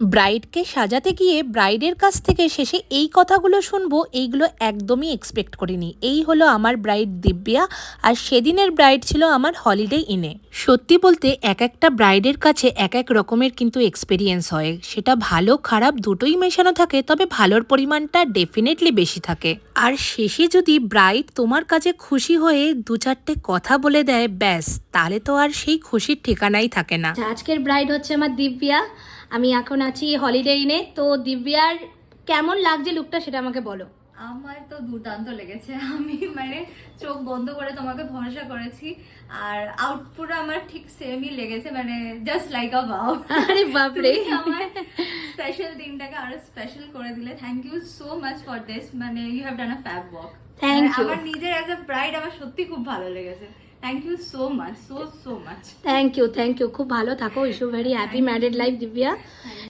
ব্রাইডকে সাজাতে গিয়ে ব্রাইডের কাছ থেকে শেষে এই কথাগুলো শুনবো, এইগুলো একদমই এক্সপেক্ট করিনি। এই হলো আমার ব্রাইড দিব্যা, আর সেদিনের ব্রাইড ছিল আমার হলিডে ইনে। সত্যি বলতে এক একটা ব্রাইডের কাছে এক এক রকমের কিন্তু এক্সপিরিয়েন্স হয়, সেটা ভালো খারাপ দুটোই মেশানো থাকে, তবে ভালোর পরিমাণটা ডেফিনেটলি বেশি থাকে। আর শেষে যদি ব্রাইড তোমার কাছে খুশি হয়ে দু চারটে কথা বলে দেয়, ব্যাস তাহলে তো আর সেই খুশির ঠিকানাই থাকে না। আজকের ব্রাইড হচ্ছে আমার দিব্যা। আমি এখন আছি হলিডে ইনে। তো দিব্যার কেমন লাগছে লুকটা সেটা আমাকে বলো। আমার তো দুর্দান্ত লেগেছে। আমি মানে চোখ বন্ধ করে তোমাকে ভরসা করেছি, আর আউটপুট আমার ঠিক সেমই লেগেছে, মানে জাস্ট লাইক আ ওয়াও। আরে বাপরে, আমার স্পেশাল দিনটাকে আরো স্পেশাল করে দিলে। Thank you so much for this, মানে you have done a fab work. Thank you. আমার নিজের অ্যাজ আ ব্রাইড আমার সত্যি খুব ভালো লেগেছে। Thank you so much, so much. Thank you, খুব ভালো থাকো। Wish you very happy married life Divya.